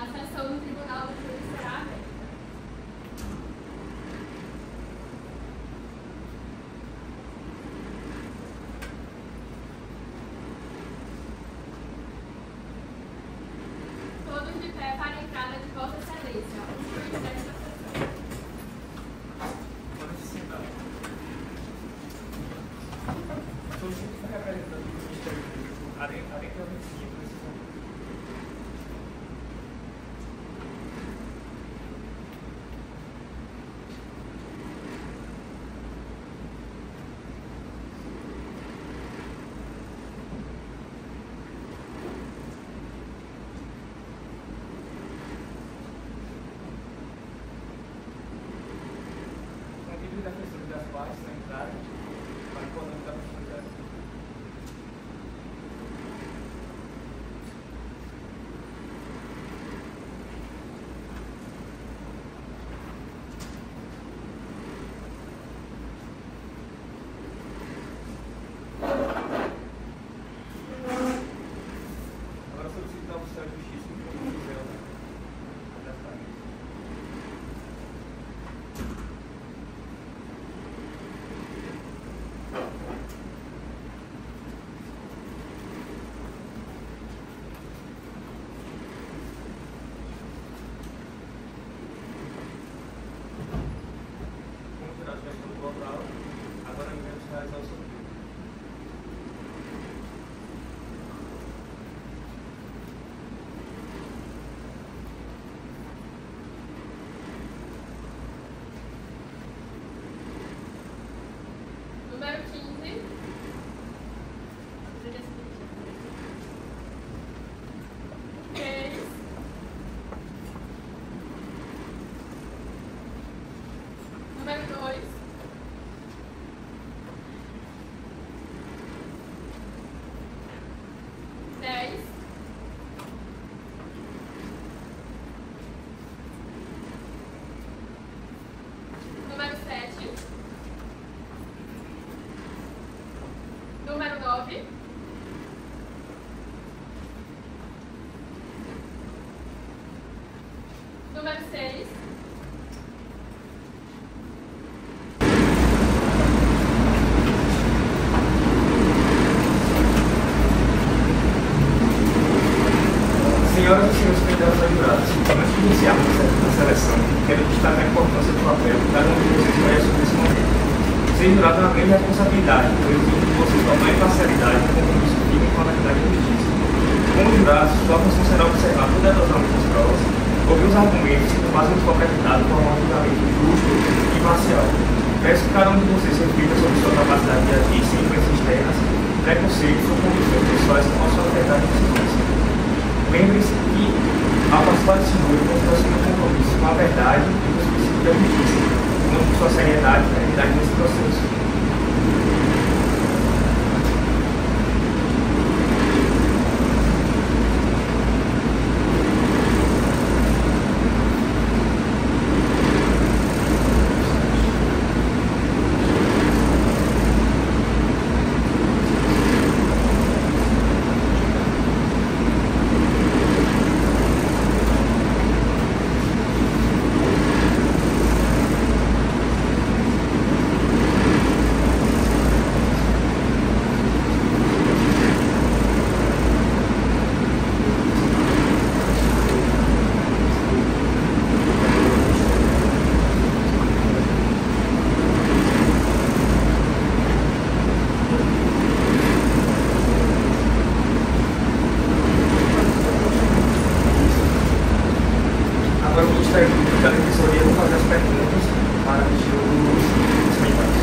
A sessão do Tribunal do Júri será aberta. Todos de pé para a entrada de Vossa Excelência. O juiz desta sessão. Pode se sentar. Estou sempre representando o Ministério Público. Areta Vencimento, precisamente. Da questão das partes na entrada, para o comando da profundidade. Agora solicitamos ao Ministério da Justiça que o museu das partes. Agora vamos realizar o sorteio. Número 15. Número 2. Número 7. Número 9. Número 6. Senhoras e senhores candidatos a jurados, antes de iniciarmos a seleção, quero destacar a importância do papel que cada um de vocês vai assumir nesse momento. Ser jurado é uma grande responsabilidade, pois exige de vocês total imparcialidade e compromisso firme com a verdade e a justiça. Como jurados, sua função será observar cuidadosamente as provas, ouvir os argumentos e tomar os qualquer resultado por um julgamento justo e imparcial. Peço que cada um de vocês reflita sobre sua capacidade de agir sem influências externas, preconceitos ou convicções pessoais com a sua verdade e justiça. Lembre-se que, ao participar desse número, você está assumindo um compromisso com a verdade e com os princípios da justiça, com sua seriedade e realidade nesse processo. Agora o Ministério da Defensoria vai fazer as perguntas para os comentários.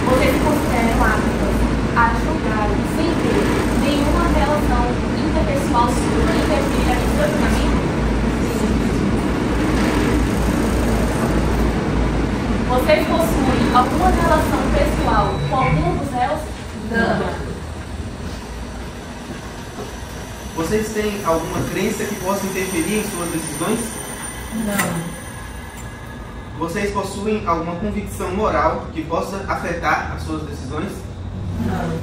Vocês consideram aptos a julgar sem ter nenhuma relação interpessoal sua interferir aqui no julgamento? Vocês possuem alguma relação pessoal com algum dos réus? Não. Vocês têm alguma crença que possa interferir em suas decisões? Não. Vocês possuem alguma convicção moral que possa afetar as suas decisões? Não.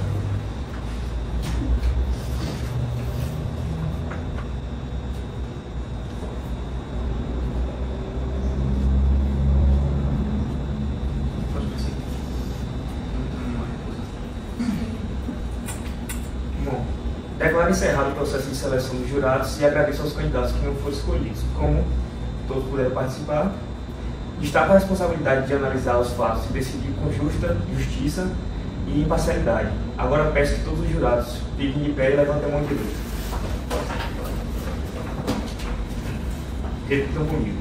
Declaro encerrado o processo de seleção dos jurados e agradeço aos candidatos que não foram escolhidos. Como todos puderam participar, destaco a responsabilidade de analisar os fatos e decidir com justiça e imparcialidade. Agora peço que todos os jurados fiquem de pé e levantem a mão direita. Repitam comigo.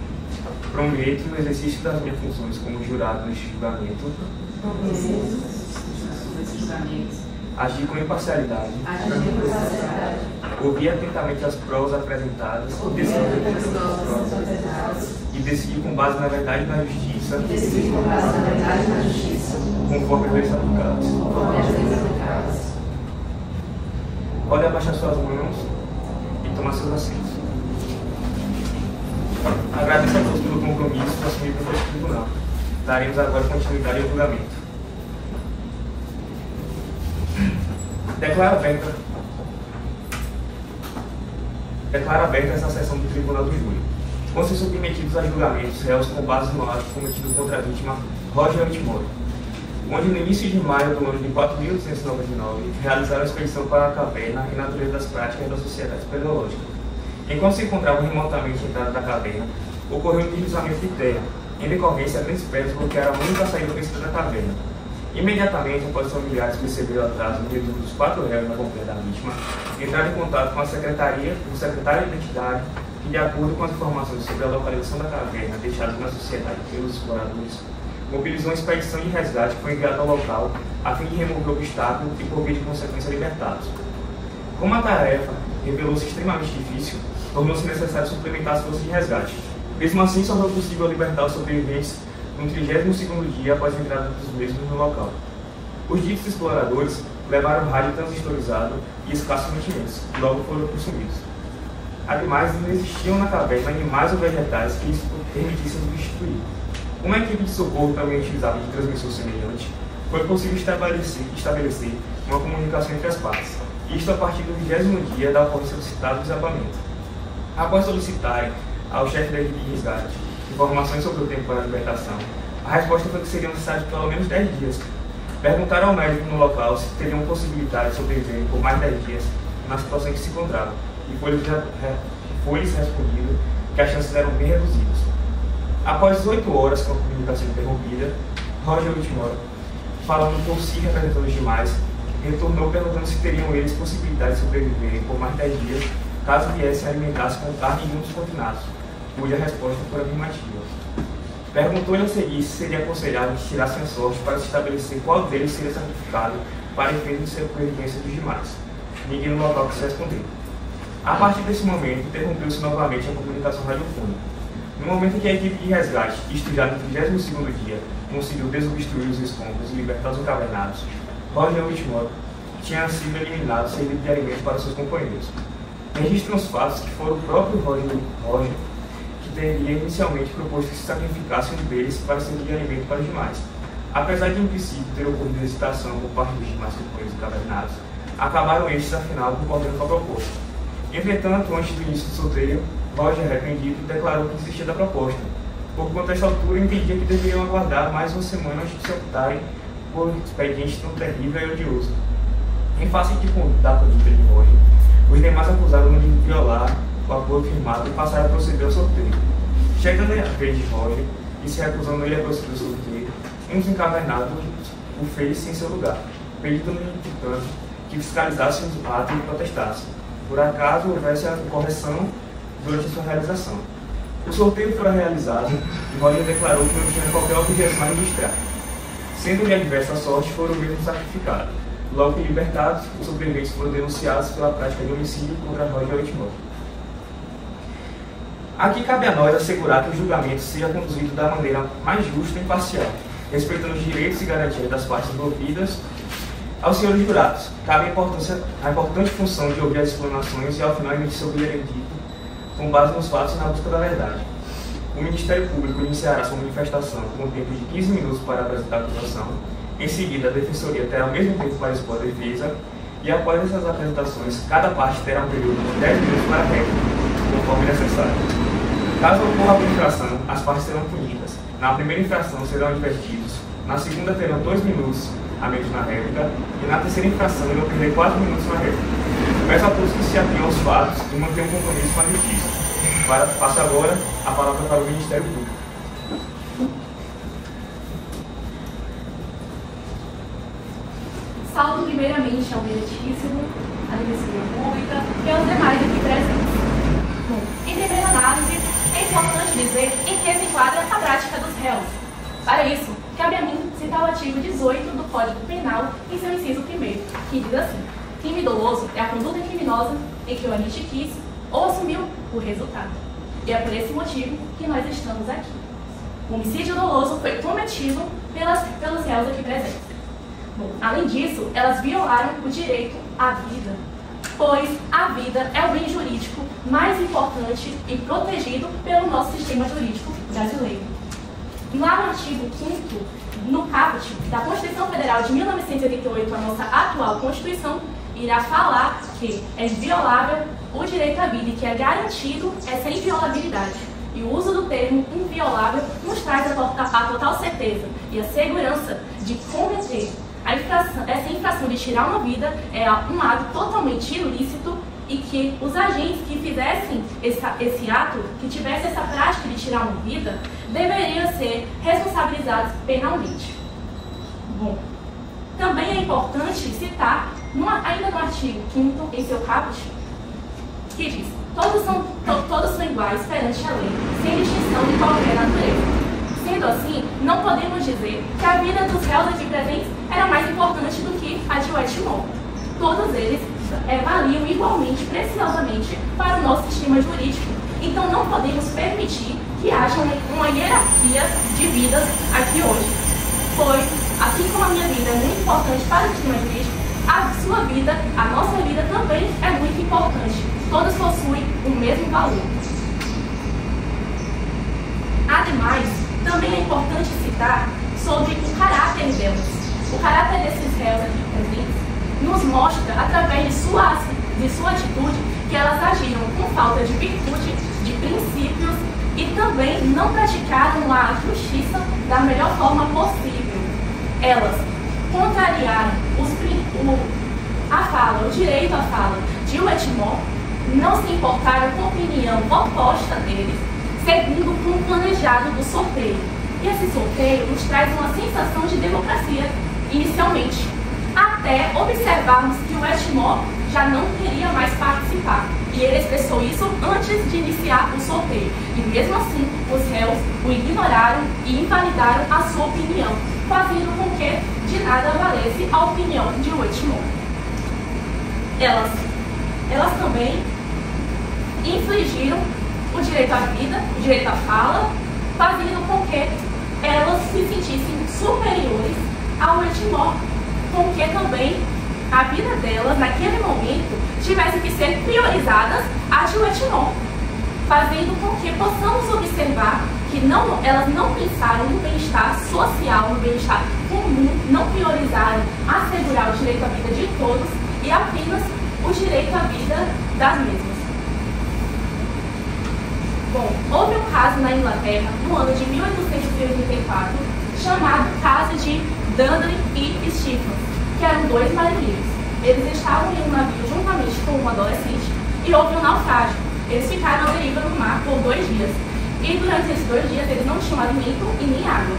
Prometo, no exercício das minhas funções como jurado neste julgamento, agir com imparcialidade, ouvir atentamente as provas apresentadas e decidir com base na verdade e na justiça, conforme as leis aplicadas. Podem abaixar suas mãos e tomar seus assentos. Agradeço a todos pelo compromisso assumido pelo tribunal. Daremos agora continuidade ao julgamento. Declaro aberta essa sessão do Tribunal do Júri. Vão ser submetidos a julgamentos réus com base no ato cometido contra a vítima Roger Whitmore, onde no início de maio do ano de 4.899 realizaram a expedição para a caverna e natureza das práticas da sociedade espeleológica. Enquanto se encontravam remotamente entrada da caverna, ocorreu um deslizamento de terra, em decorrência de grandes pedras bloquearam a única saída vencida da caverna. Imediatamente, após os familiares perceberam o atraso no reduto dos 4 réus na companhia da vítima, entraram em contato com a secretário de Identidade, que, de acordo com as informações sobre a localização da caverna deixadas na sociedade pelos exploradores, mobilizou uma expedição de resgate que foi enviada ao local a fim de remover o obstáculo e, por via de consequência, libertados. Como a tarefa revelou-se extremamente difícil, tornou-se necessário suplementar as forças de resgate. Mesmo assim, só foi possível libertar os sobreviventes no 32º dia após a entrada dos mesmos no local. Os ditos exploradores levaram rádio transistorizado e escassos mantimentos, e logo foram consumidos. Ademais, não existiam na caverna animais ou vegetais que lhes permitissem substituir. Uma equipe de socorro também utilizada de transmissor semelhante, foi possível estabelecer uma comunicação entre as partes, isto a partir do 20º dia da ocorrência do citado desabamento. Após solicitarem ao chefe da equipe de resgate informações sobre o tempo para a libertação, a resposta foi que seriam necessários pelo menos 10 dias. Perguntaram ao médico no local se teriam possibilidade de sobreviver por mais 10 dias na situação em que se encontravam, e foi-lhes respondido que as chances eram bem reduzidas. Após 8 horas com a comunicação interrompida, Roger Whitmore, falando por si representando os demais, retornou perguntando se teriam eles possibilidade de sobreviver por mais 10 dias caso viessem a alimentar-se com carne de mundos confinados, cuja resposta foi afirmativa. Perguntou-lhe a seguir se seria aconselhável que tirassem a sorte para se estabelecer qual deles seria sacrificado para efeito de sobrevivência dos demais. Ninguém no local quis responder. A partir desse momento, interrompeu-se novamente a comunicação radiofônica. No momento em que a equipe de resgate, isto já no 32º dia, conseguiu desobstruir os escombros e libertar os encavernados, Roger Whitmore tinha sido eliminado servido de alimento para seus companheiros. Registram os fatos que foram o próprio Roger que teria inicialmente proposto que se sacrificasse um deles para servir de alimento para os demais. Apesar de em princípio ter ocorrido hesitação por parte dos demais companheiros encavernados, acabaram estes afinal concordando com a proposta. Entretanto, antes do início do sorteio, Roger, arrependido, declarou que desistia da proposta, porquanto a esta altura entendia que deveriam aguardar mais uma semana antes de se optarem por um expediente tão terrível e odioso. Em face da conduta de Roger, os demais acusaram-no de violar o acordo firmado e passaram a proceder ao sorteio. Chegando a vez de Roger, e se recusando ele a proceder ao sorteio, um dos encavernados o fez em seu lugar, pedindo-lhe, portanto, que fiscalizasse o ato e protestasse, por acaso houvesse a correção durante sua realização. O sorteio foi realizado e Roger declarou que não tinha qualquer objeção a registrar. Sendo-lhe adversa a sorte, foram mesmo sacrificados. Logo que libertados, os sobreviventes foram denunciados pela prática de homicídio contra Roger Whitmore. Aqui cabe a nós assegurar que o julgamento seja conduzido da maneira mais justa e imparcial, respeitando os direitos e garantias das partes envolvidas. Aos senhores jurados, cabe a importante função de ouvir as explanações e, ao final, emitir seu veredito com base nos fatos e na busca da verdade. O Ministério Público iniciará sua manifestação com um tempo de 15 minutos para apresentar a acusação. Em seguida, a Defensoria terá o mesmo tempo para expor a defesa e, após essas apresentações, cada parte terá um período de 10 minutos para a réplica, conforme necessário. Caso ocorra a infração, as partes serão punidas. Na primeira infração serão advertidos, na segunda terão 2 minutos a menos na réplica e na terceira infração irão perder 4 minutos na réplica. Peço a todos que se atenham aos fatos e mantenham um compromisso com a justiça. Passo agora a palavra para o Ministério Público. Saúdo primeiramente ao Meritíssimo, à Defensoria Pública e aos demais aqui presentes. Bom, em primeira análise, é importante dizer em que se enquadra a prática dos réus. Para isso, cabe a mim citar o artigo 18 do Código Penal em seu inciso 1º, que diz assim: crime doloso é a conduta criminosa em que o agente quis ou assumiu o resultado. E é por esse motivo que nós estamos aqui. O homicídio doloso foi cometido pelos réus aqui presentes. Bom, além disso, elas violaram o direito à vida, pois a vida é o bem jurídico mais importante e protegido pelo nosso sistema jurídico brasileiro. Lá no artigo 5º, no caput da Constituição Federal de 1988, a nossa atual Constituição, irá falar que é inviolável o direito à vida e que é garantido essa inviolabilidade. E o uso do termo inviolável nos traz a total certeza e a segurança de cometer essa infração de tirar uma vida é um ato totalmente ilícito e que os agentes que fizessem esse ato, que tivessem essa prática de tirar uma vida, deveriam ser responsabilizados penalmente. Bom, também é importante citar, ainda no artigo 5º, em seu caput, que diz: todos são iguais perante a lei, sem distinção de qualquer natureza. Sendo assim, não podemos dizer que a vida dos réus aqui presentes era mais importante do que a de Wetmore. Todos eles valiam igualmente, preciosamente, para o nosso sistema jurídico. Então não podemos permitir que haja uma hierarquia de vidas aqui hoje. Pois, assim como a minha vida é muito importante para o sistema jurídico, a sua vida, a nossa vida também é muito importante. Todos possuem o mesmo valor. Ademais, também é importante citar sobre o caráter delas. O caráter desses réus aqui presentes nos mostra, através de sua atitude, que elas agiram com falta de virtude, de princípios e também não praticaram a justiça da melhor forma possível. Elas contrariaram o direito à fala de Wetmore, não se importaram com a opinião oposta deles, segundo o plano planejado do sorteio. E esse sorteio nos traz uma sensação de democracia, inicialmente, até observarmos que o Wetmore já não queria mais participar. E ele expressou isso antes de iniciar o sorteio. E mesmo assim, os réus o ignoraram e invalidaram a sua opinião, fazendo com que de nada valesse a opinião de Wetmore. Elas também infligiram o direito à vida, o direito à fala, fazendo com que elas se sentissem superiores ao Wetmore, com que também a vida delas, naquele momento, tivesse que ser priorizadas à de Wetmore, fazendo com que possamos observar que elas não pensaram no bem-estar social, no bem-estar comum, não priorizaram assegurar o direito à vida de todos e apenas o direito à vida das mesmas. Bom, houve um caso na Inglaterra, no ano de 1884, chamado caso de Dudley e Stephens, que eram dois marinheiros. Eles estavam em um navio juntamente com um adolescente e houve um naufrágio. Eles ficaram à deriva no mar por 2 dias. E durante esses 2 dias eles não tinham alimento e nem água.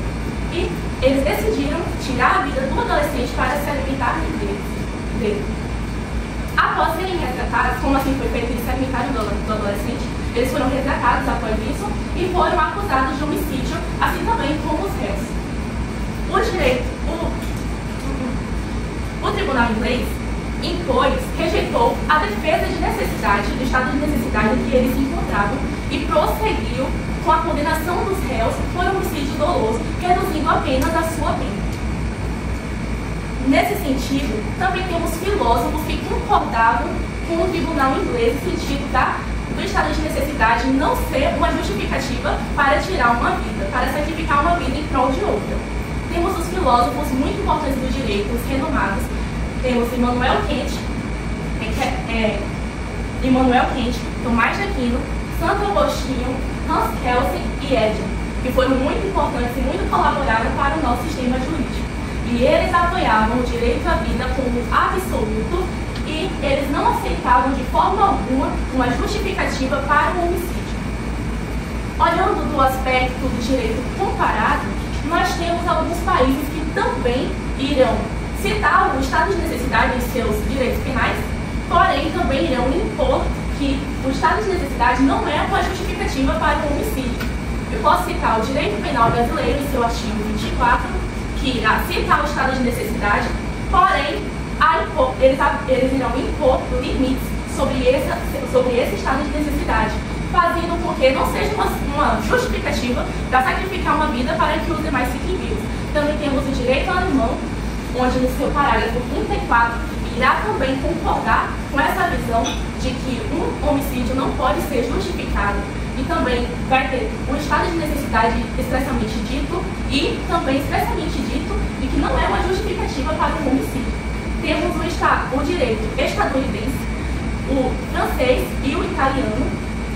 E eles decidiram tirar a vida do adolescente para se alimentar dele. Após serem resgatados, como assim foi feito, eles se alimentaram do adolescente, eles foram resgatados após isso e foram acusados de homicídio, assim também como os réus. O tribunal inglês rejeitou a defesa de necessidade, do estado de necessidade em que eles se encontravam e prosseguiu com a condenação dos réus por homicídio doloso, reduzindo apenas a sua pena. Nesse sentido, também temos filósofos que concordavam com o tribunal inglês no sentido do estado de necessidade não ser uma justificativa para tirar uma vida, para sacrificar uma vida em prol de outra. Temos os filósofos muito importantes do direito, os renomados. Temos Immanuel Kant, Tomás de Aquino, Santo Agostinho, Hans Kelsen e Edison, que foram muito importantes e muito colaboraram para o nosso sistema jurídico. E eles apoiavam o direito à vida como absoluto e eles não aceitavam de forma alguma uma justificativa para o homicídio. Olhando do aspecto do direito comparado, nós temos alguns países que também irão citar o estado de necessidade em seus direitos penais, porém também irão impor que o estado de necessidade não é uma justificativa para o homicídio. Eu posso citar o direito penal brasileiro em seu artigo 24, que irá citar o estado de necessidade, porém eles irão impor limites sobre esse estado de necessidade, fazendo com que não seja uma justificativa para sacrificar uma vida para que os demais fiquem vivos. Também temos o direito alemão, onde no seu parágrafo 34 irá também concordar com essa visão de que um homicídio não pode ser justificado, e também vai ter o estado de necessidade expressamente dito e também expressamente dito de que não é uma justificativa para um homicídio. Temos o direito estadunidense, o francês e o italiano,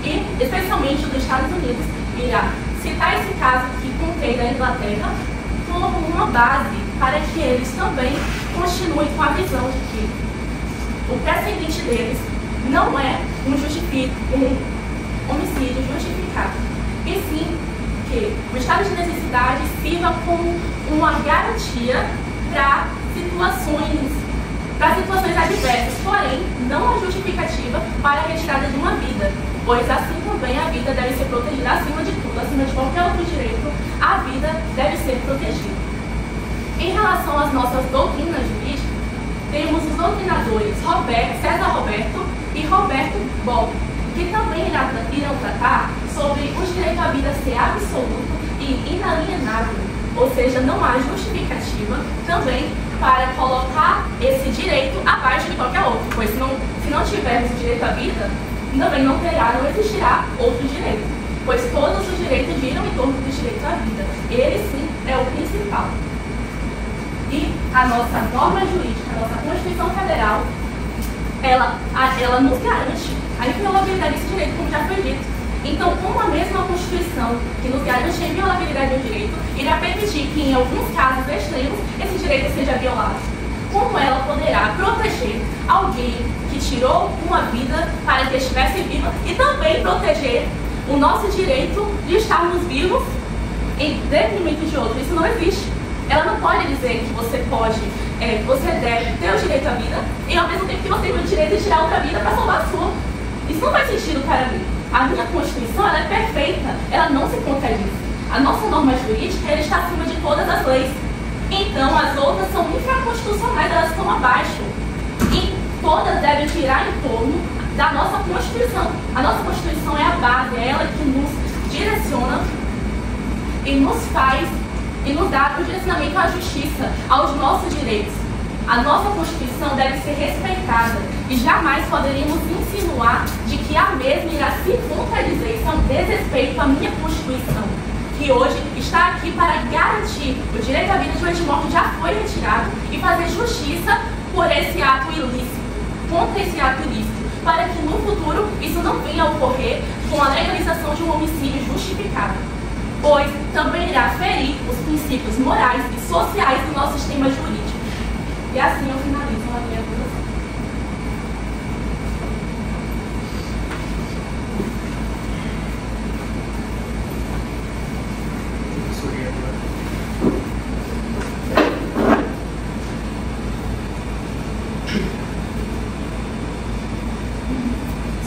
e especialmente o dos Estados Unidos irá citar esse caso que contém da Inglaterra como uma base para que eles também continuem com a visão de que o precedente deles não é um homicídio justificado, e sim que o estado de necessidade sirva como uma garantia para situações adversas, porém não a justificativa para a retirada de uma vida, pois assim também a vida deve ser protegida acima de tudo, acima de qualquer outro direito, a vida deve ser protegida. Em relação às nossas doutrinas jurídicas, temos os doutrinadores César Roberto e Roberto Bob, que também irão tratar sobre o direito à vida ser absoluto e inalienável, ou seja, não há justificativa também para colocar esse direito abaixo de qualquer outro, pois se não tivermos o direito à vida, também não existirá outro direito, pois todos os direitos giram em torno do direito à vida. Ele sim é o principal. E a nossa norma jurídica, a nossa Constituição Federal, ela nos garante a inviolabilidade desse direito, como já foi dito. Então, como a mesma Constituição que nos garante a inviolabilidade do direito, irá permitir que, em alguns casos extremos, esse direito seja violado, como ela poderá proteger alguém que tirou uma vida para que estivesse viva e também proteger o nosso direito de estarmos vivos em detrimento de outro? Isso não existe. Ela não pode dizer que você deve ter o direito à vida e ao mesmo tempo que você tem o direito de tirar outra vida para salvar a sua. Isso não faz sentido para mim. A minha Constituição ela é perfeita, ela não se contradiz. A nossa norma jurídica ela está acima de todas as leis. Então as outras são infraconstitucionais, elas estão abaixo. E todas devem girar em torno da nossa Constituição. A nossa Constituição é a base, é ela que nos direciona e nos dá o direcionamento à justiça, aos nossos direitos. A nossa Constituição deve ser respeitada e jamais poderíamos insinuar de que a mesma irá se contradizer. Isso é um desrespeito à minha Constituição, que hoje está aqui para garantir o direito à vida de onde morte já foi retirado e fazer justiça por esse ato ilícito, contra esse ato ilícito, para que no futuro isso não venha a ocorrer com a legalização de um homicídio justificado, pois também irá ferir os princípios morais e sociais do nosso sistema jurídico. E assim eu finalizo a minha acusação.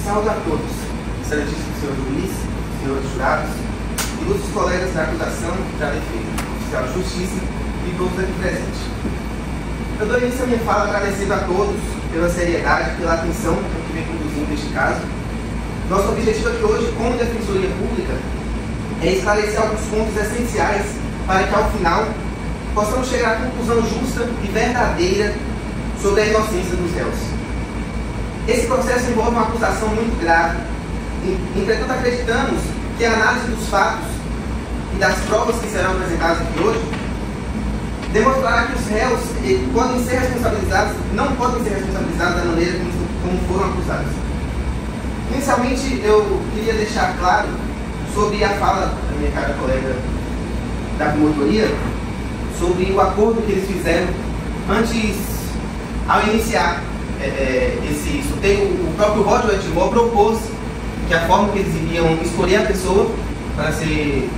Saúde a todos, excelentíssimo senhor juiz, senhores jurados, ilustres colegas da acusação e da defesa, oficial de justiça e todos aqui presentes. Eu dou início à minha fala agradecendo a todos pela seriedade e pela atenção que vem conduzindo este caso. Nosso objetivo aqui hoje, como Defensoria Pública, é esclarecer alguns pontos essenciais para que, ao final, possamos chegar à conclusão justa e verdadeira sobre a inocência dos réus. Esse processo envolve uma acusação muito grave. Entretanto, acreditamos que a análise dos fatos e das provas que serão apresentadas aqui hoje demonstrará que os réus podem ser responsabilizados, não podem ser responsabilizados da maneira como foram acusados. Inicialmente, eu queria deixar claro sobre a fala da minha cara colega da promotoria, sobre o acordo que eles fizeram antes, ao iniciar esse sorteio, o próprio Roger Whitmore propôs que a forma que eles iriam escolher a pessoa para ser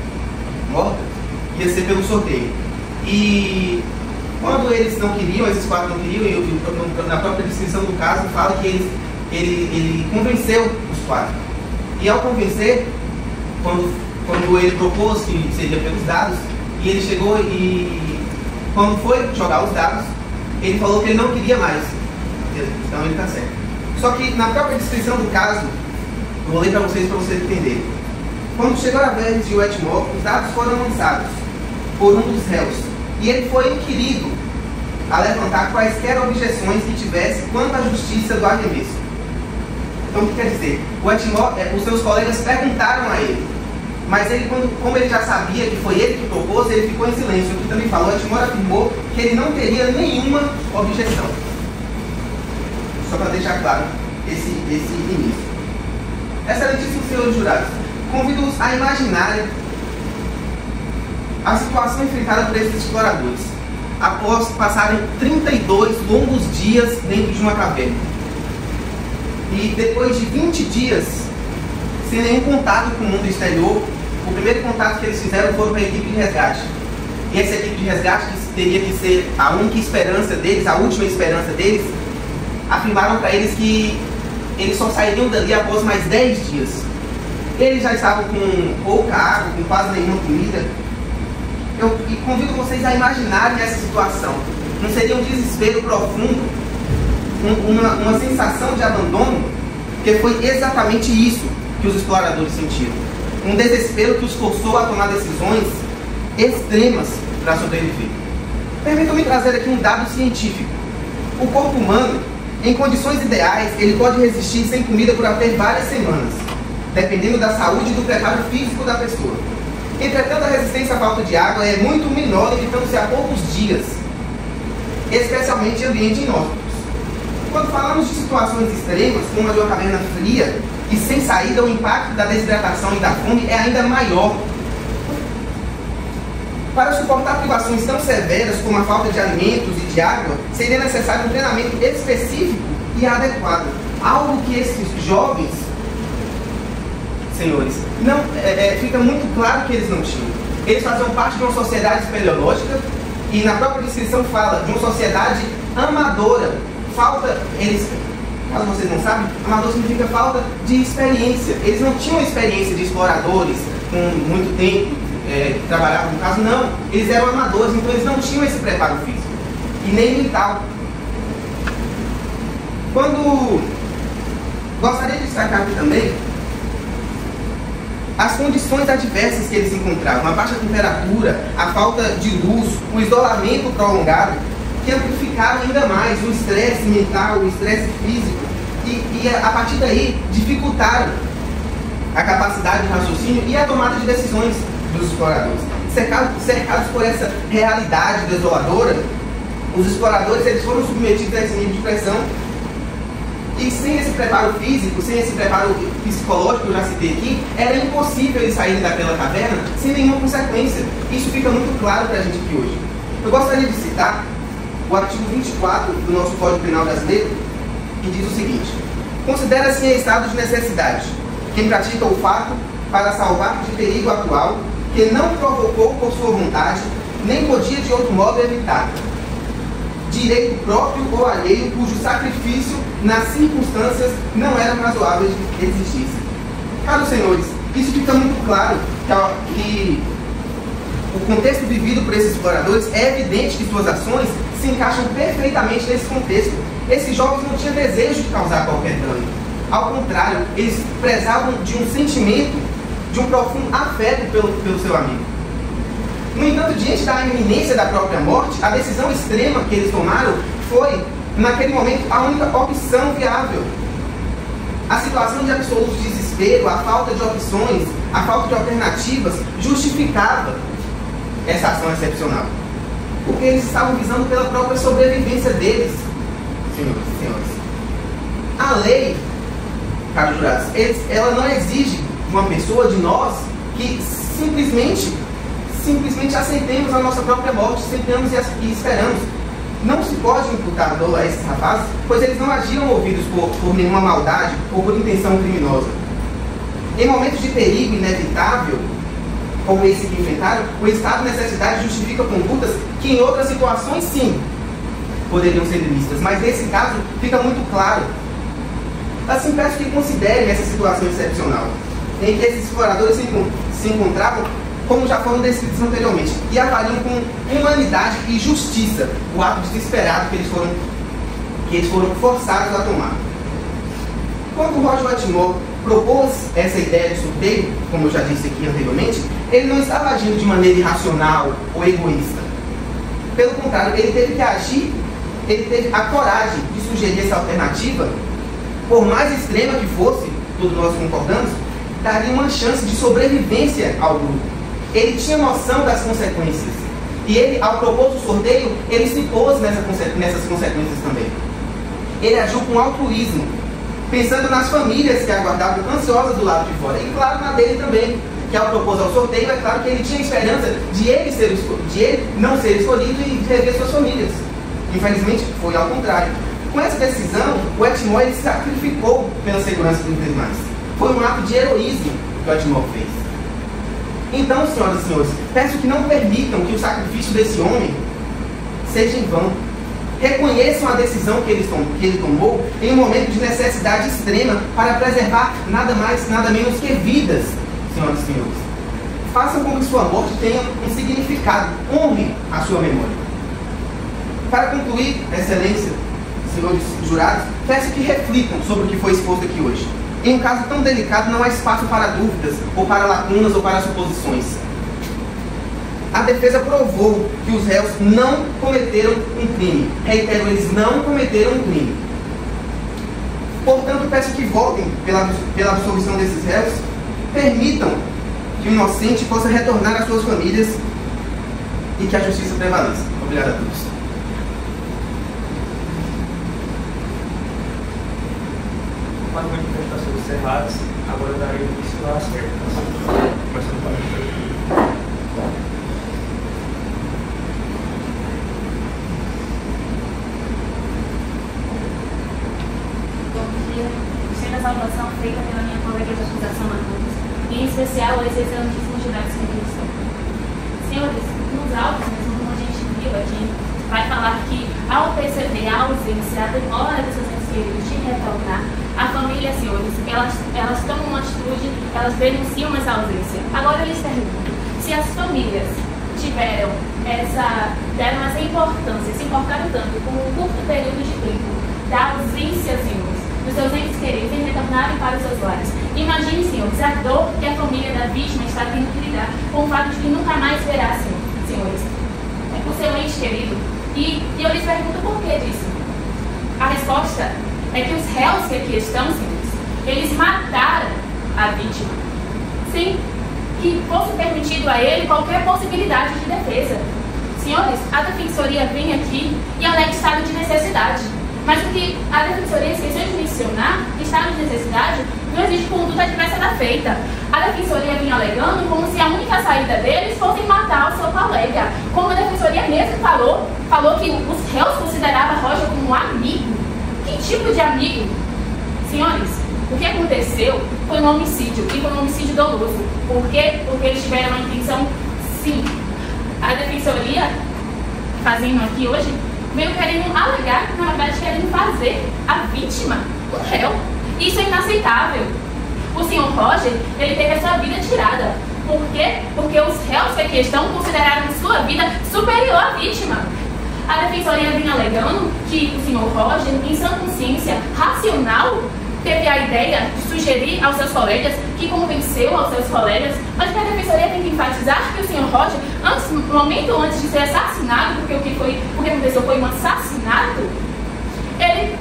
morta ia ser pelo sorteio. E quando eles não queriam, esses 4 não queriam, e na própria descrição do caso fala que ele convenceu os 4. E ao convencer, quando ele propôs que seria pelos dados, e ele chegou e quando foi jogar os dados, ele falou que ele não queria mais. Então ele está certo. Só que na própria descrição do caso, eu vou ler para vocês entenderem. Quando chegou a vez de Whitmore, os dados foram lançados por um dos réus, e ele foi inquirido a levantar quaisquer objeções que tivesse quanto à justiça do arremesso. Então o que quer dizer? O Whitmore, os seus colegas perguntaram a ele, mas ele, como ele já sabia que foi ele que propôs, ele ficou em silêncio. O que também falou, o Whitmore afirmou que ele não teria nenhuma objeção. Só para deixar claro esse início. Excelentíssimos senhores jurados, convido-os a imaginarem a situação enfrentada por esses exploradores após passarem 32 longos dias dentro de uma caverna. E depois de 20 dias sem nenhum contato com o mundo exterior, o primeiro contato que eles fizeram foi com a equipe de resgate. E essa equipe de resgate, que teria que ser a única esperança deles, a última esperança deles, afirmaram para eles que eles só sairiam dali após mais 10 dias. Eles já estavam com pouca água, com quase nenhuma comida. E convido vocês a imaginarem essa situação. Não seria um desespero profundo, uma sensação de abandono? Porque foi exatamente isso que os exploradores sentiram. Um desespero que os forçou a tomar decisões extremas para sobreviver. Permitam-me trazer aqui um dado científico. O corpo humano, em condições ideais, ele pode resistir sem comida por até várias semanas, dependendo da saúde e do preparo físico da pessoa. Entretanto, a resistência à falta de água é muito menor, limitando-se a poucos dias, especialmente em ambientes inóspitos. Quando falamos de situações extremas, como a de uma caverna fria e sem saída, o impacto da desidratação e da fome é ainda maior. Para suportar privações tão severas como a falta de alimentos e de água, seria necessário um treinamento específico e adequado. Algo que esses jovens, senhores, fica muito claro que eles não tinham. Eles faziam parte de uma sociedade espeleológica e na própria descrição fala de uma sociedade amadora. Caso vocês não sabem, amador significa falta de experiência. Eles não tinham experiência de exploradores com muito tempo, trabalhavam no caso, não. Eles eram amadores, então eles não tinham esse preparo físico e nem mental. Gostaria de destacar aqui também as condições adversas que eles encontravam, a baixa temperatura, a falta de luz, o isolamento prolongado, que amplificaram ainda mais o estresse mental, o estresse físico, e a partir daí dificultaram a capacidade de raciocínio e a tomada de decisões dos exploradores. Cercados por essa realidade desoladora, os exploradores eles foram submetidos a esse nível de pressão, e sem esse preparo físico, sem esse preparo psicológico que eu já citei aqui, era impossível eles saírem daquela caverna sem nenhuma consequência. Isso fica muito claro para a gente aqui hoje. Eu gostaria de citar o artigo 24 do nosso Código Penal brasileiro, que diz o seguinte: considera-se em estado de necessidade quem pratica o fato para salvar de perigo atual que não provocou por sua vontade, nem podia de outro modo evitar, direito próprio ou alheio cujo sacrifício nas circunstâncias não eram razoáveis de existisse. Caros senhores, isso fica muito claro que o contexto vivido por esses exploradores é evidente que suas ações se encaixam perfeitamente nesse contexto. Esses jovens não tinham desejo de causar qualquer dano. Ao contrário, eles prezavam de um sentimento, de um profundo afeto pelo seu amigo. No entanto, diante da iminência da própria morte, a decisão extrema que eles tomaram foi, naquele momento, a única opção viável. A situação de absoluto desespero, a falta de opções, a falta de alternativas, justificava essa ação excepcional. Porque eles estavam visando pela própria sobrevivência deles, senhores e senhores. A lei, caros jurados, ela não exige de uma pessoa, de nós, que simplesmente aceitemos a nossa própria morte, sentamos e esperamos. não se pode imputar dolo a esses rapazes, pois eles não agiram movidos por nenhuma maldade ou por intenção criminosa. Em momentos de perigo inevitável, como esse que enfrentaram, o estado de necessidade justifica condutas que em outras situações, sim, poderiam ser ilícitas, mas nesse caso fica muito claro. Assim, peço que considerem essa situação excepcional, em que esses exploradores se encontravam, como já foram descritos anteriormente, e avaliam com humanidade e justiça o ato desesperado que eles foram forçados a tomar. Quando Roger Whitmore propôs essa ideia de sorteio, como eu já disse aqui anteriormente, ele não estava agindo de maneira irracional ou egoísta. Pelo contrário, ele teve que agir, ele teve a coragem de sugerir essa alternativa, por mais extrema que fosse, todos nós concordamos, daria uma chance de sobrevivência ao grupo. Ele tinha noção das consequências. E ele, ao propor o sorteio, ele se pôs nessas consequências também. Ele agiu com altruísmo, pensando nas famílias que aguardavam ansiosas do lado de fora. E claro, na dele também, que ao propor ao sorteio, é claro que ele tinha esperança de ele não ser escolhido e rever suas famílias. Infelizmente, foi ao contrário. Com essa decisão, o Whitmore se sacrificou pela segurança dos demais. Foi um ato de heroísmo que o Whitmore fez. Então, senhoras e senhores, peço que não permitam que o sacrifício desse homem seja em vão. Reconheçam a decisão que ele tomou em um momento de necessidade extrema para preservar nada mais, nada menos que vidas, senhoras e senhores. Façam com que sua morte tenha um significado. Honre a sua memória. Para concluir, Excelência, senhores jurados, peço que reflitam sobre o que foi exposto aqui hoje. Em um caso tão delicado, não há espaço para dúvidas, ou para lacunas, ou para suposições. A defesa provou que os réus não cometeram um crime. Reitero, eles não cometeram um crime. Portanto, peço que votem pela absolvição desses réus, permitam que o inocente possa retornar às suas famílias e que a justiça prevaleça. Obrigado a todos. Com as manifestações encerradas, agora darei início às perguntas. Começando com a pergunta. Bom dia. Sendo a salvação feita pela minha colega de acusação Manutos, e em especial aos excelentíssimos jurados que aqui estão. Senhores, nos autos, mesmo como a gente viu aqui, vai falar que ao perceber a ausência, a demora dos seus entes queridos de retornar, a família, senhores, elas tomam uma atitude, elas denunciam essa ausência. Agora eles perguntam se as famílias deram essa importância, se importaram tanto com um curto período de tempo da ausência, senhores, dos seus entes queridos em retornarem para os seus lares. Imagine, senhores, a dor que a família da vítima está tendo que lidar com o fato de que nunca mais verá, senhores, o seu ente querido. E eu lhes pergunto por que disso. A resposta é que os réus que aqui estão, senhores, eles mataram a vítima sem que fosse permitido a ele qualquer possibilidade de defesa. Senhores, a defensoria vem aqui e alega estado de necessidade. Mas o que a defensoria esqueceu de mencionar, estado de necessidade, não existe conduta diversa da feita. A defensoria vinha alegando como se a única saída deles fosse matar o seu colega. Como a defensoria mesmo falou que os réus consideravam Roger como um amigo. Que tipo de amigo? Senhores, o que aconteceu foi um homicídio, e foi um homicídio doloso. Por quê? Porque eles tiveram a intenção, sim. A defensoria, fazendo aqui hoje, veio querendo alegar, na verdade, querendo fazer a vítima um réu. Isso é inaceitável. O senhor Roger, ele teve a sua vida tirada. Por quê? Porque os réus que aqui estão consideraram sua vida superior à vítima. A defensoria vinha alegando que o senhor Roger, em sua consciência racional, teve a ideia de sugerir aos seus colegas, que convenceu aos seus colegas, mas que a defensoria tem que enfatizar que o senhor Roger, no momento antes de ser assassinado, porque o que aconteceu foi um assassinato, ele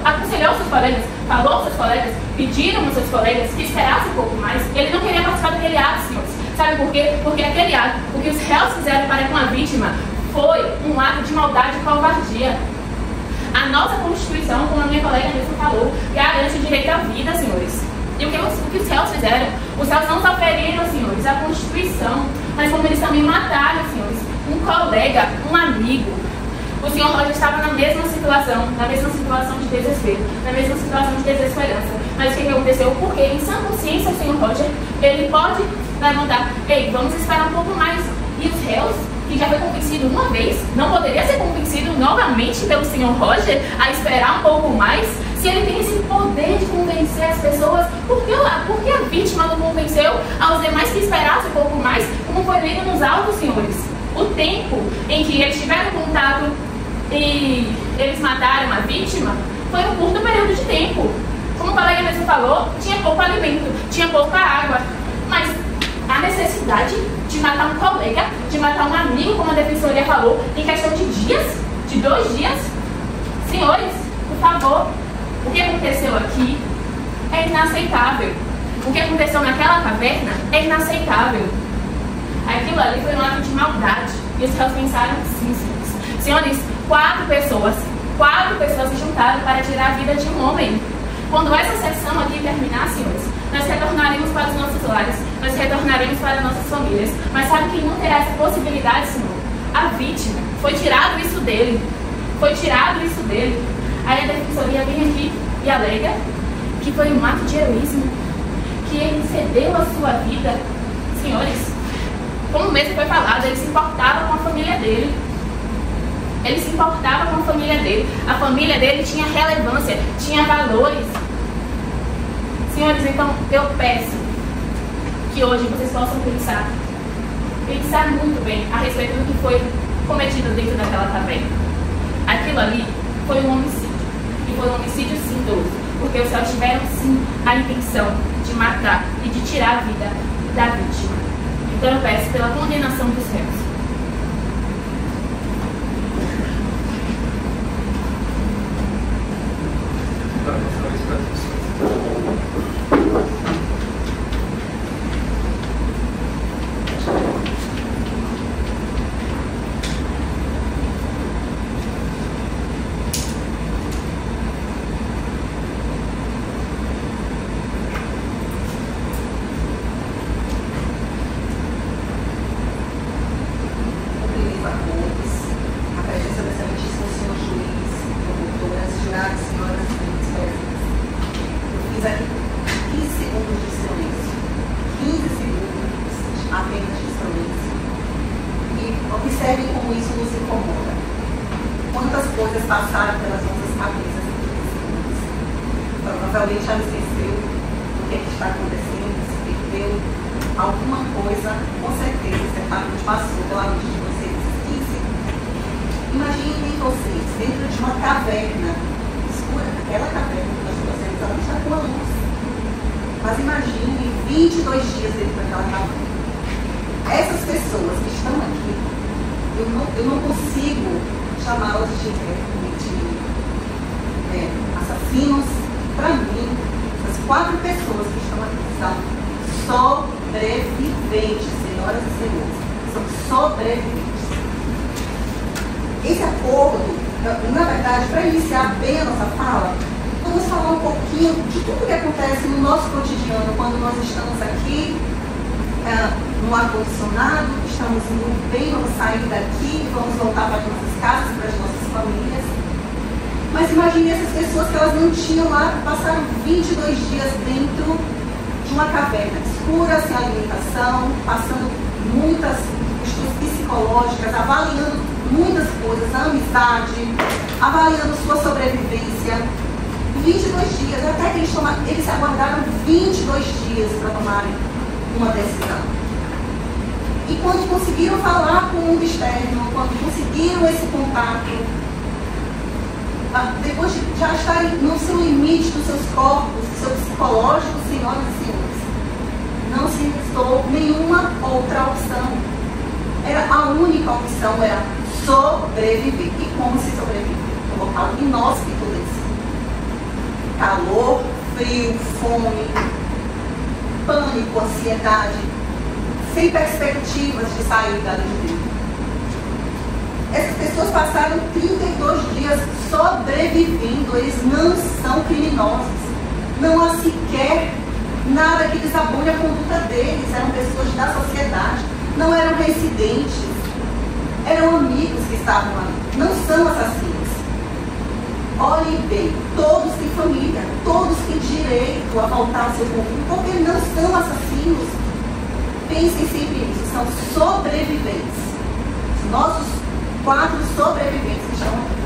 aconselhou aos seus colegas, falou aos seus colegas, pediram aos seus colegas que esperassem um pouco mais. Ele não queria participar daquele ato, senhores. Sabe por quê? Porque aquele ato, o que os réus fizeram para com a vítima, foi um ato de maldade e covardia. A nossa Constituição, como a minha colega mesmo falou, garante o direito à vida, senhores. E o que os réus fizeram? Os réus não só feriram, senhores, a Constituição, mas como eles também mataram, senhores, um colega, um amigo. O senhor Roger estava na mesma situação de desespero, na mesma situação de desesperança. Mas o que aconteceu? Porque em sã consciência o senhor Roger, ele pode levantar, ei, vamos esperar um pouco mais. E os réus, que já foi convencido uma vez, não poderia ser convencido novamente pelo senhor Roger a esperar um pouco mais? Se ele tem esse poder de convencer as pessoas, por que a vítima não convenceu aos demais que esperassem um pouco mais, como foi lido nos autos, senhores? O tempo em que eles tiveram contato e eles mataram a vítima foi um curto período de tempo. Como o colega mesmo falou, tinha pouco alimento, tinha pouca água, mas a necessidade de matar um colega, de matar um amigo, como a defensoria falou, em questão de dias, de 2 dias? Senhores, por favor, o que aconteceu aqui é inaceitável. O que aconteceu naquela caverna é inaceitável. Aquilo ali foi um ato de maldade. E os réus pensaram sim, senhores. Senhores, 4 pessoas se juntaram para tirar a vida de um homem. Quando essa sessão aqui terminar, senhores, nós retornaremos para os nossos lares, nós retornaremos para nossas famílias. Mas sabe quem não terá essa possibilidade, senhor? A vítima. Foi tirado isso dele. Aí a defensoria vem aqui e alega que foi um ato de heroísmo, que ele cedeu a sua vida. Senhores, como mesmo foi falado, ele se importava com a família dele. A família dele tinha relevância, tinha valores. Senhores, então eu peço que hoje vocês possam pensar muito bem a respeito do que foi cometido dentro daquela caverna. Aquilo ali foi um homicídio. E foi um homicídio sim doloso, porque os réus tiveram sim a intenção de matar e de tirar a vida da vítima. Então eu peço pela condenação dos réus. Observem como isso nos incomoda. Quantas coisas passaram pelas nossas cabeças em 15 segundos. Provavelmente já esqueceu o que está acontecendo, se perdeu alguma coisa, com certeza, certamente passou pela mente de vocês esses 15 segundos. Imaginem vocês dentro de uma caverna escura, aquela caverna que nós trouxemos, ela está com a luz. Mas imaginem 22 dias dentro daquela caverna. Essas pessoas que estão aqui, eu não consigo chamá-las de assassinos. Para mim, essas 4 pessoas que estão aqui são sobreviventes, senhoras e senhores. São sobreviventes. Esse acordo, na verdade, para iniciar bem a nossa fala, vamos falar um pouquinho de tudo que acontece no nosso cotidiano quando nós estamos aqui no ar-condicionado, estamos indo bem, vamos sair daqui, vamos voltar para as nossas casas, para as nossas famílias. Mas imagine essas pessoas que elas não tinham lá, passaram 22 dias dentro de uma caverna escura, sem alimentação, passando muitas questões psicológicas, avaliando muitas coisas, a amizade, avaliando sua sobrevivência. 22 dias, até que eles aguardaram 22 dias para tomarem uma decisão. E quando conseguiram falar com o mundo externo, quando conseguiram esse contato, depois de já estarem no seu limite dos seus corpos, do seu psicológico, senhoras e senhores, não se restou nenhuma outra opção. A única opção era sobreviver. E como se sobreviver? No local inóspito desse. Calor, frio, fome, pânico, ansiedade, sem perspectivas de sair dali de dentro. Essas pessoas passaram 32 dias sobrevivendo, eles não são criminosos, não há sequer nada que desabone a conduta deles, eram pessoas da sociedade, não eram residentes. eram amigos que estavam ali, não são assassinos. Olhem bem, todos têm família, todos têm direito a voltar ao seu convívio, porque não são assassinos. Pensem sempre nisso, são sobreviventes. Nossos 4 sobreviventes que estão aqui.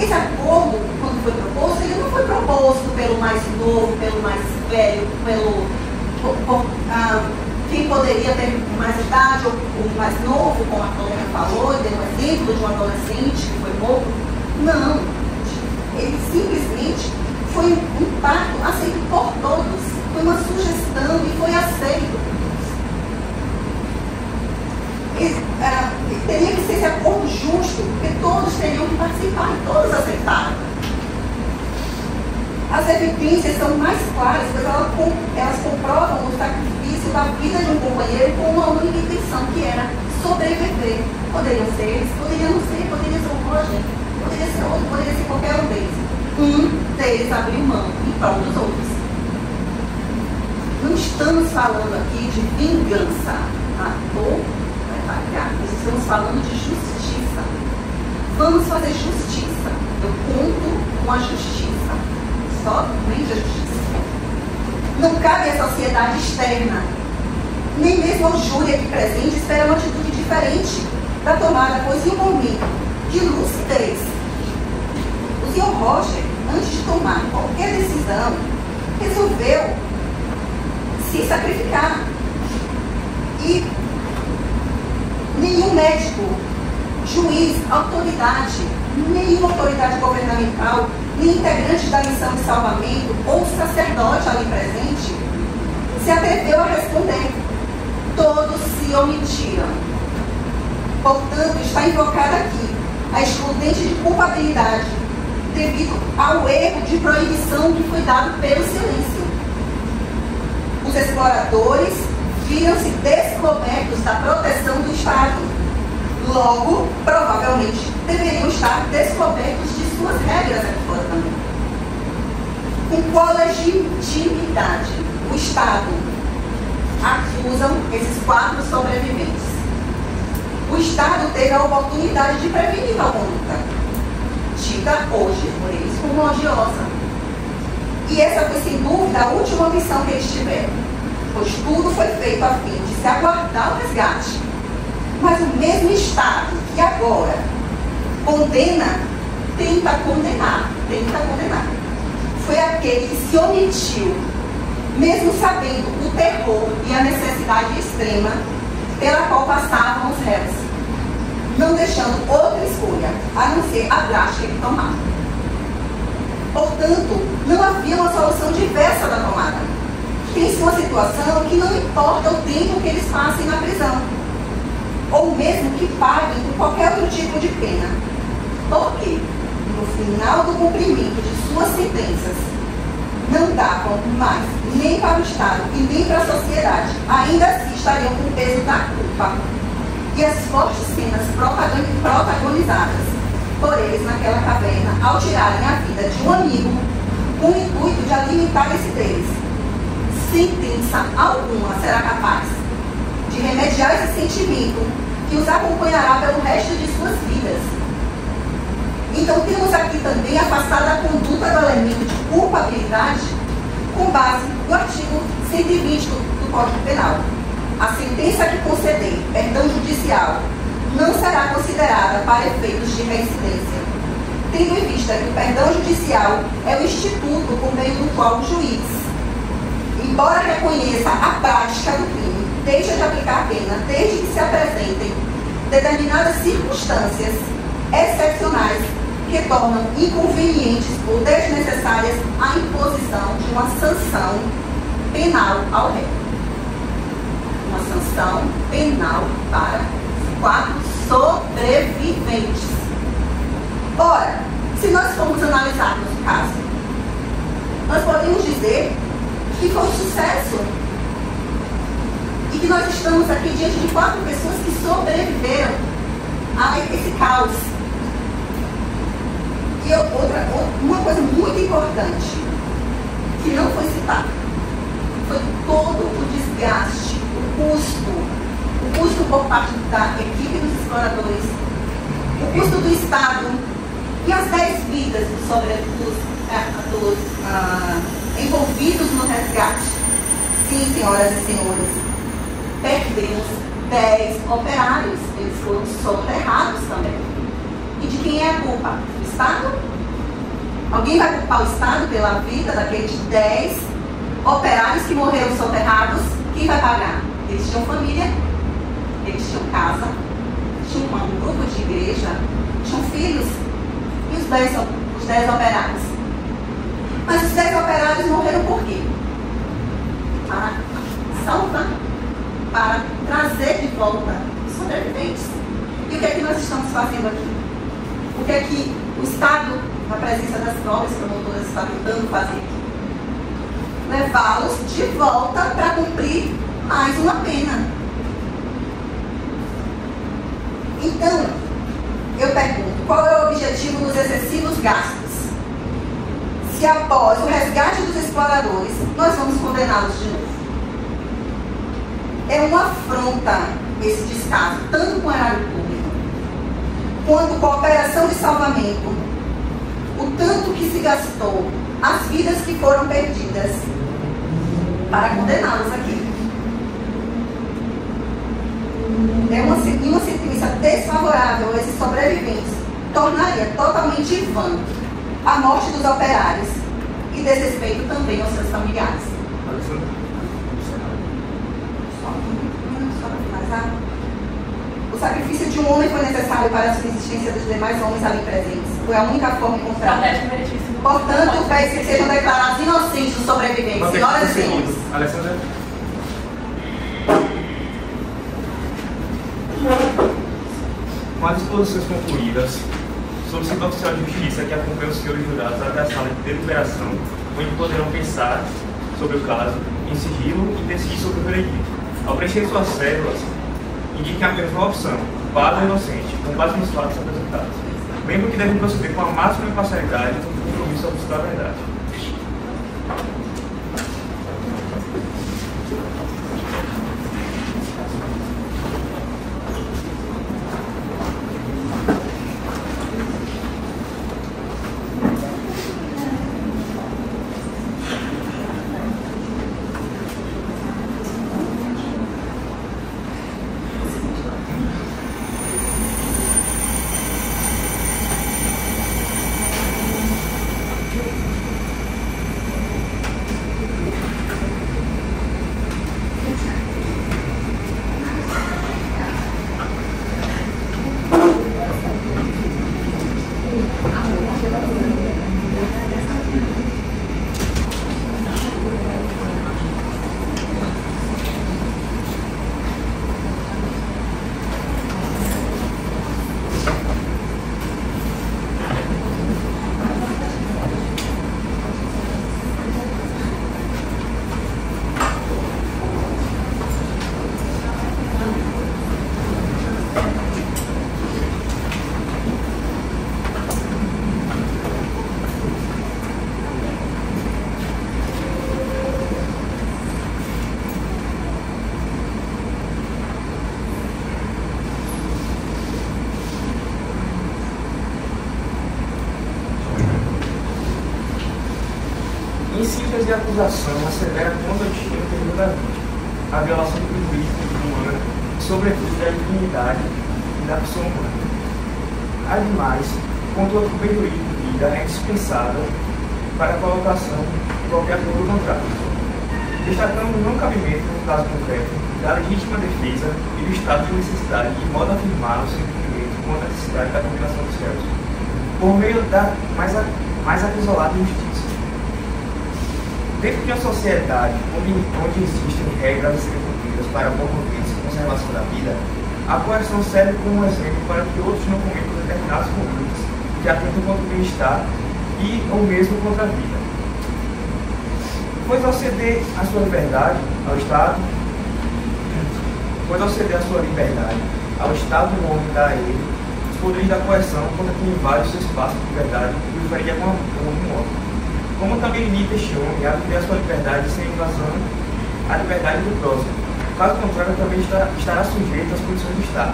Esse acordo, quando foi proposto, ele não foi proposto pelo mais novo, pelo mais velho, quem poderia ter mais idade, ou o mais novo, como a colega falou, deu um exemplo de um adolescente que foi morto. Não, ele simplesmente foi um pacto aceito por todos, foi uma sugestão e foi aceito. Teria que ser esse acordo justo, porque todos teriam que participar e todos aceitaram. As evidências são mais claras, pois elas comprovam o sacrifício da vida de um companheiro com uma única intenção, que era sobreviver. Poderiam ser eles, poderiam não ser, poderia ser o Roger, poderia ser outro, poderia ser qualquer um deles. Um deles abriu mão em prol dos outros. Não estamos falando aqui de vingança à toa, nós estamos falando de justiça. Vamos fazer justiça. Eu conto com a justiça. Somente a justiça. Não cabe à sociedade externa, nem mesmo ao júri aqui presente, esperar uma atitude diferente da tomada, pois em um momento de lucidez, o senhor Roger, antes de tomar qualquer decisão, resolveu se sacrificar. E nenhum médico, juiz, autoridade, nenhuma autoridade governamental, nem integrante da missão de salvamento ou sacerdote ali presente se atreveu a responder. Todos se omitiram. Portanto, está invocada aqui a excludente de culpabilidade devido ao erro de proibição que foi dado pelo silêncio. Os exploradores viram-se descobertos da proteção do Estado. Logo, provavelmente, deveriam estar descobertos de suas regras aqui fora também. Com qual legitimidade o Estado acusam esses 4 sobreviventes? O Estado teve a oportunidade de prevenir a conduta, tida hoje por eles como odiosa. E essa foi, sem dúvida, a última missão que eles tiveram, pois tudo foi feito a fim de se aguardar o resgate. Mas o mesmo Estado que agora tenta condenar, foi aquele que se omitiu, mesmo sabendo o terror e a necessidade extrema pela qual passavam os réus, não deixando outra escolha, a não ser a drástica que tomaram. Portanto, não havia uma solução diversa da tomada. Tem-se uma situação que não importa o tempo que eles passem na prisão, ou mesmo que paguem por qualquer outro tipo de pena. Porque, no final do cumprimento de suas sentenças, não davam mais nem para o Estado e nem para a sociedade. Ainda assim estariam com o peso da culpa e as fortes cenas protagonizadas por eles naquela caverna, ao tirarem a vida de um amigo com o intuito de alimentar esse deles. Sentença alguma será capaz de remediar esse sentimento que os acompanhará pelo resto de suas vidas. Então temos aqui também afastada a conduta do elemento de culpabilidade com base no artigo 120 do Código Penal. A sentença que conceder perdão judicial não será considerada para efeitos de reincidência, tendo em vista que o perdão judicial é o instituto por meio do qual o juiz, embora reconheça a prática do crime, deixa de aplicar a pena desde que se apresentem determinadas circunstâncias excepcionais que tornam inconvenientes ou desnecessárias a imposição de uma sanção penal ao réu. Uma sanção penal para os 4 sobreviventes. Ora, se nós formos analisarmos o caso, nós podemos dizer que foi um sucesso e que nós estamos aqui diante de 4 pessoas que sobreviveram a esse caos. E uma coisa muito importante que não foi citada foi todo o desgaste, o custo, o custo por parte da equipe dos exploradores, o custo do Estado e as 10 vidas dos envolvidos no resgate. Sim, senhoras e senhores, perdemos 10 operários, eles foram soterrados também. E de quem é a culpa? Do Estado? Alguém vai culpar o Estado pela vida daqueles 10 operários que morreram soterrados? Quem vai pagar? Eles tinham família, eles tinham casa, tinham um grupo de igreja, tinham filhos. E os 10 operários? Mas os 10 operários morreram por quê? Para salvar, para trazer de volta os sobreviventes. E o que é que nós estamos fazendo aqui? O que é que o Estado, na presença das próprias promotoras, está tentando fazer aqui? Levá-los de volta para cumprir mais uma pena. Então, eu pergunto, qual é o objetivo dos excessivos gastos? Se após o resgate dos exploradores, nós vamos condená-los de novo. É uma afronta esse descaso, tanto com o erário público, quanto com a operação de salvamento, o tanto que se gastou, as vidas que foram perdidas, para condená-los aqui. É uma sentença desfavorável a esses sobreviventes, tornaria totalmente vã a morte dos operários e desrespeito também aos seus familiares. Só para finalizar. O sacrifício de um homem foi necessário para a subsistência dos demais homens ali presentes. Foi a única forma encontrada. Portanto, peço que sejam declarados inocentes os sobreviventes. Senhoras e senhores. Alessandra. Com as exposições concluídas, solicito ao oficial de justiça que acompanhe os senhores jurados até a sala de deliberação, onde poderão pensar sobre o caso em sigilo e decidir sobre o veredito. Ao preencher suas cédulas, indiquem apenas uma opção, válido ou inocente, com base nos fatos apresentados. Lembro que devem proceder com a máxima imparcialidade e compromisso ao buscar a verdade. Em síntese de acusação, assevera contra o destino interior da vítima, a violação do princípio humano, sobretudo da dignidade e da pessoa humana. Ademais, contra a cobertura de vida é dispensável para a colocação de qualquer acordo contrato, destacando o não cabimento, no caso concreto, da legítima defesa e do estado de necessidade, de modo a afirmar o seu cumprimento contra a necessidade da condenação dos réus, por meio da mais apisolada injustiça. Dentro de uma sociedade onde existem regras a serem cumpridas para a boa convivência e conservação da vida, a coerção serve como exemplo para que outros não cometam determinados condutas que atentam contra o bem-estar e ou mesmo contra a vida. Pois ao ceder a sua liberdade ao Estado, ao Estado do homem dá a ele os poderes da coerção contra quem invade o seu espaço de liberdade e o fere de algum modo. Como também limita este homem a viver a sua liberdade sem invasão à liberdade do próximo, Caso contrário, também estará sujeito às condições do Estado.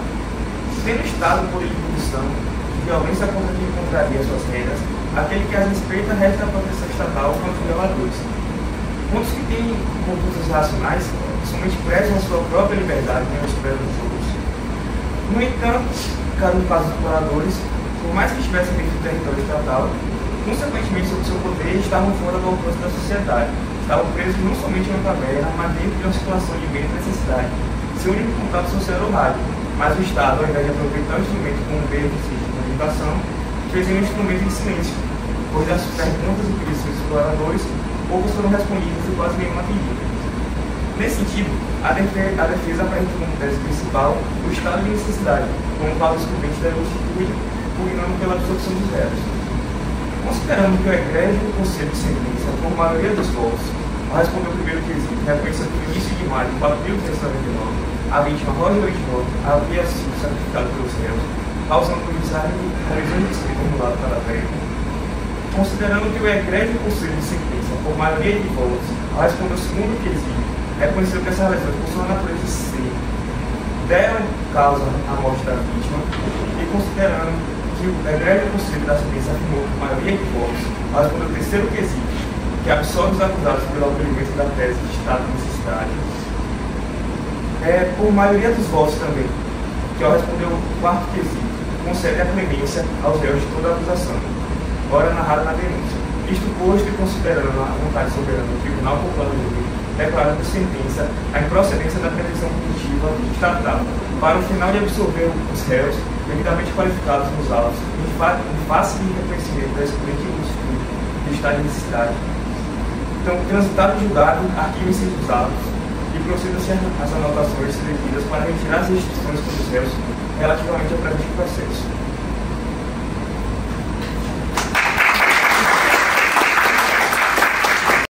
Tendo o Estado um poder de punição, de violência contra quem contraria suas regras, aquele que as respeita resta a proteção estatal contra os violadores. Quantos que têm condutas racionais somente prezam a sua própria liberdade e não esperam os outros. No entanto, no caso dos moradores, por mais que estivessem dentro do território estatal, consequentemente sob seu poder, estavam fora do alcance da sociedade. Estavam presos não somente em uma caverna, mas dentro de uma situação de bem necessidade. Seu único contato social era o rádio, mas o Estado, ao invés de aproveitar o instrumento como meio de comunicação, fez um instrumento de silêncio, pois das perguntas e pedidos dos exploradores, poucos foram respondidos e quase nenhuma atendida. Nesse sentido, a defesa apresenta como tese principal o estado de necessidade, como causa excludente da ilicitude, pugnando pela absorção dos réus. Considerando que o egrégio conselho de sentença, por maioria dos votos, ao responder o primeiro quesito, reconhecendo que no início de maio de 4.399, a vítima Roger Oswald havia sido sacrificada pelos réus, causando prejuízo de ser acumulado para a velha. Considerando que o egrégio conselho de sentença, por maioria de votos, ao responder o segundo quesito, reconheceu que essa lesão, por sua natureza de ser, deram causa à morte da vítima, e considerando que o egrégio conselho da sentença afirmou por maioria de votos, ao responder o terceiro quesito, que absolve os acusados pelo acolhimento da tese de estado de necessidade, por maioria dos votos também, que ao responder o quarto quesito, concede a clemência aos réus de toda a acusação, ora narrada na denúncia. Isto posto e considerando a vontade soberana do Tribunal Popular do Rio, declara por sentença a improcedência da pretensão punitiva estatal, para o final de absolver os réus devidamente qualificados nos autos, em face de reconhecimento da excludente ilicitude do estado de necessidade. Então, transitado o julgado, arquivem-se os autos e procedam-se as anotações devidas para retirar as restrições para os réus relativamente ao presente processo.